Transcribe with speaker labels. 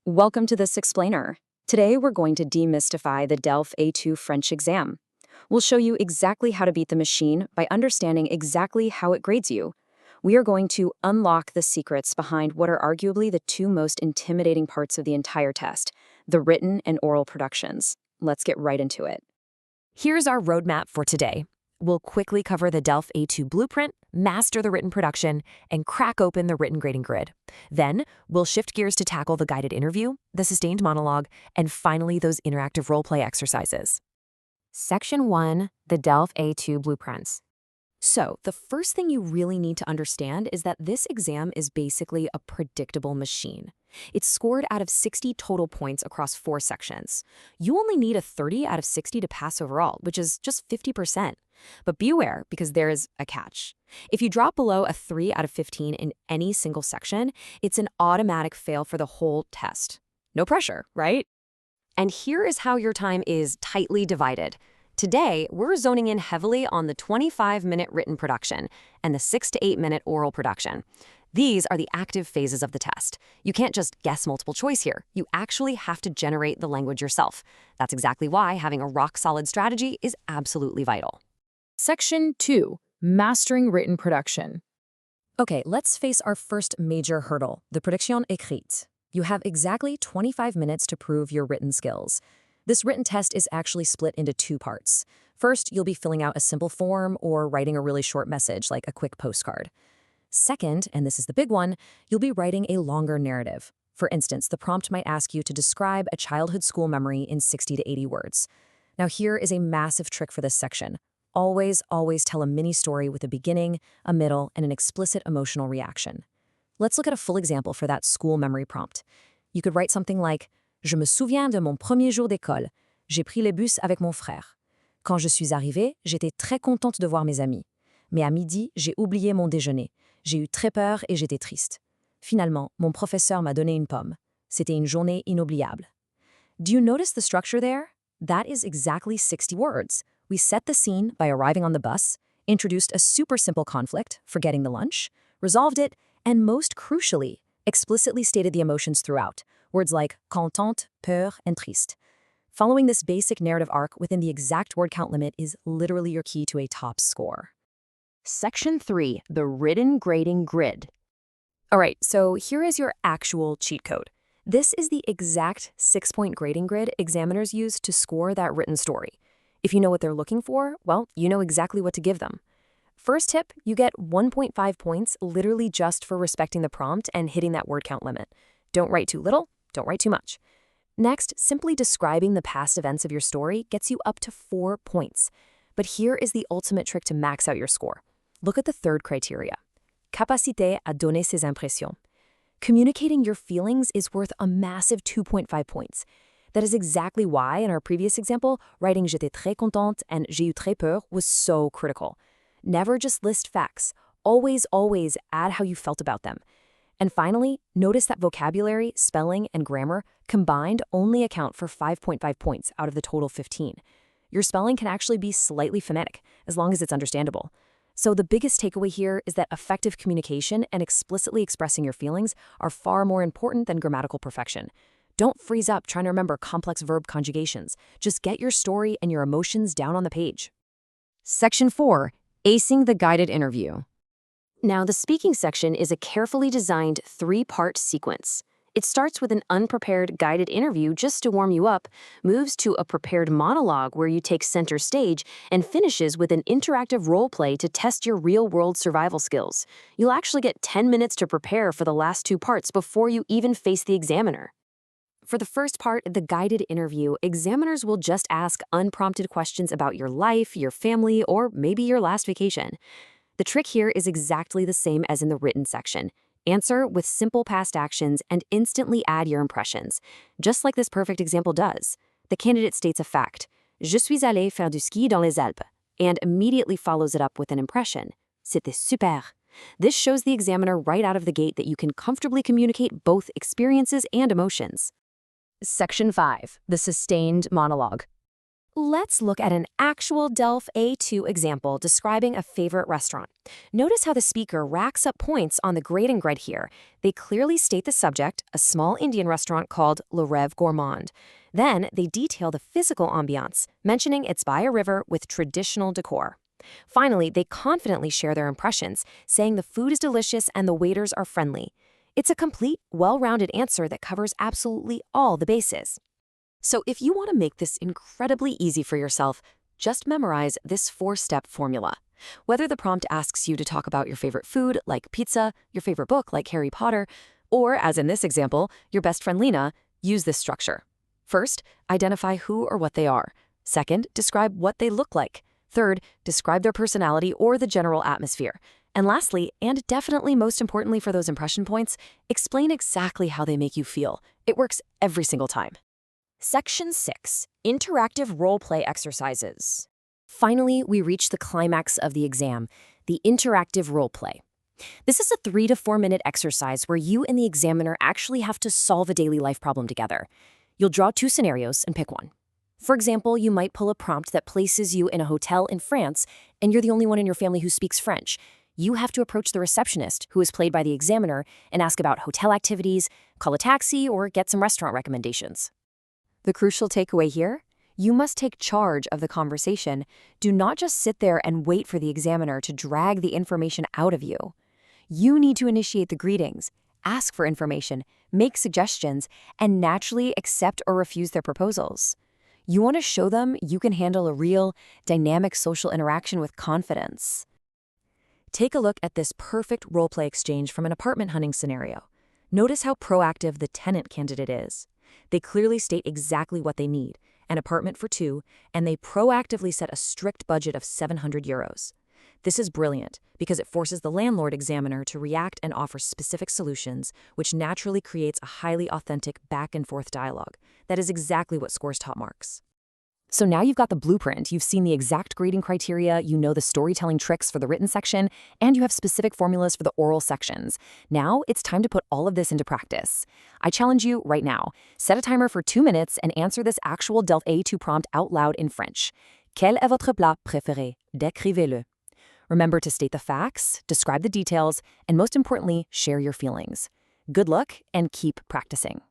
Speaker 1: Welcome to this explainer. Today we're going to demystify the DELF A2 French exam. We'll show you exactly how to beat the machine by understanding exactly how it grades you. We are going to unlock the secrets behind what are arguably the two most intimidating parts of the entire test, the written and oral productions. Let's get right into it.
Speaker 2: Here's our roadmap for today. We'll quickly cover the DELF A2 Blueprint, master the written production, and crack open the written grading grid. Then, we'll shift gears to tackle the guided interview, the sustained monologue, and finally those interactive role-play exercises. Section 1, the DELF A2 Blueprints. So, the first thing you really need to understand is that this exam is basically a predictable machine. It's scored out of 60 total points across 4 sections. You only need a 30 out of 60 to pass overall, which is just 50%. But beware, because there is a catch. If you drop below a 3 out of 15 in any single section, it's an automatic fail for the whole test. No pressure, right? And here is how your time is tightly divided. Today, we're zoning in heavily on the 25-minute written production and the 6 to 8-minute oral production. These are the active phases of the test. You can't just guess multiple choice here. You actually have to generate the language yourself. That's exactly why having a rock-solid strategy is absolutely vital.
Speaker 1: Section 2, Mastering Written Production.
Speaker 2: Okay, let's face our first major hurdle, the production écrite. You have exactly 25 minutes to prove your written skills. This written test is actually split into 2 parts. First, you'll be filling out a simple form or writing a really short message, like a quick postcard. Second, and this is the big one, you'll be writing a longer narrative. For instance, the prompt might ask you to describe a childhood school memory in 60 to 80 words. Now here is a massive trick for this section. Always tell a mini story with a beginning, a middle, and an explicit emotional reaction. Let's look at a full example for that school memory prompt. You could write something like, Je me souviens de mon premier jour d'école. J'ai pris le bus avec mon frère. Quand je suis arrivée, j'étais très contente de voir mes amis. Mais à midi, j'ai oublié mon déjeuner. J'ai eu très peur et j'étais triste. Finalement, mon professeur m'a donné une pomme. C'était une journée inoubliable. Do you notice the structure there? That is exactly 60 words. We set the scene by arriving on the bus, introduced a super simple conflict, forgetting the lunch, resolved it, and most crucially, explicitly stated the emotions throughout, words like contente, peur, and triste. Following this basic narrative arc within the exact word count limit is literally your key to a top score. Section 3, the written grading grid. All right, so here is your actual cheat code. This is the exact 6-point grading grid examiners use to score that written story. If you know what they're looking for, well, you know exactly what to give them. First tip, you get 1.5 points literally just for respecting the prompt and hitting that word count limit. Don't write too little, don't write too much. Next, simply describing the past events of your story gets you up to 4 points. But here is the ultimate trick to max out your score. Look at the third criteria. Capacité à donner ses impressions. Communicating your feelings is worth a massive 2.5 points. That is exactly why, in our previous example, writing j'étais très contente and j'ai eu très peur was so critical. Never just list facts. Always add how you felt about them. And finally, notice that vocabulary, spelling, and grammar combined only account for 5.5 points out of the total 15. Your spelling can actually be slightly phonetic, as long as it's understandable. So the biggest takeaway here is that effective communication and explicitly expressing your feelings are far more important than grammatical perfection. Don't freeze up trying to remember complex verb conjugations. Just get your story and your emotions down on the page. Section 4, Acing the Guided Interview. Now, the speaking section is a carefully designed 3-part sequence. It starts with an unprepared guided interview just to warm you up, moves to a prepared monologue where you take center stage, and finishes with an interactive role play to test your real-world survival skills. You'll actually get 10 minutes to prepare for the last 2 parts before you even face the examiner. For the first part, the guided interview, examiners will just ask unprompted questions about your life, your family, or maybe your last vacation. The trick here is exactly the same as in the written section. Answer with simple past actions and instantly add your impressions, just like this perfect example does. The candidate states a fact, Je suis allé faire du ski dans les Alpes, and immediately follows it up with an impression, C'était super. This shows the examiner right out of the gate that you can comfortably communicate both experiences and emotions. Section 5, the sustained monologue. Let's look at an actual DELF A2 example describing a favorite restaurant. Notice how the speaker racks up points on the grading grid here. They clearly state the subject, a small Indian restaurant called Le Rêve Gourmand. Then they detail the physical ambiance, mentioning it's by a river with traditional decor. Finally, they confidently share their impressions, saying the food is delicious and the waiters are friendly. It's a complete, well-rounded answer that covers absolutely all the bases. So if you want to make this incredibly easy for yourself, just memorize this 4-step formula. Whether the prompt asks you to talk about your favorite food, like pizza, your favorite book, like Harry Potter, or, as in this example, your best friend Lena, use this structure. First, identify who or what they are. Second, describe what they look like. Third, describe their personality or the general atmosphere. And lastly, and definitely most importantly for those impression points, explain exactly how they make you feel. It works every single time. Section 6. Interactive Role-Play Exercises. Finally, we reach the climax of the exam, the interactive role-play. This is a 3 to 4 minute exercise where you and the examiner actually have to solve a daily life problem together. You'll draw 2 scenarios and pick one. For example, you might pull a prompt that places you in a hotel in France, and you're the only one in your family who speaks French. You have to approach the receptionist, who is played by the examiner, and ask about hotel activities, call a taxi, or get some restaurant recommendations. The crucial takeaway here? You must take charge of the conversation. Do not just sit there and wait for the examiner to drag the information out of you. You need to initiate the greetings, ask for information, make suggestions, and naturally accept or refuse their proposals. You want to show them you can handle a real, dynamic social interaction with confidence. Take a look at this perfect role-play exchange from an apartment hunting scenario. Notice how proactive the tenant candidate is. They clearly state exactly what they need, an apartment for 2, and they proactively set a strict budget of €700. This is brilliant because it forces the landlord examiner to react and offer specific solutions, which naturally creates a highly authentic back-and-forth dialogue. That is exactly what scores top marks. So now you've got the blueprint, you've seen the exact grading criteria, you know the storytelling tricks for the written section, and you have specific formulas for the oral sections. Now it's time to put all of this into practice. I challenge you right now. Set a timer for 2 minutes and answer this actual DELF A2 prompt out loud in French. Quel est votre plat préféré? Décrivez-le. Remember to state the facts, describe the details, and most importantly, share your feelings. Good luck and keep practicing.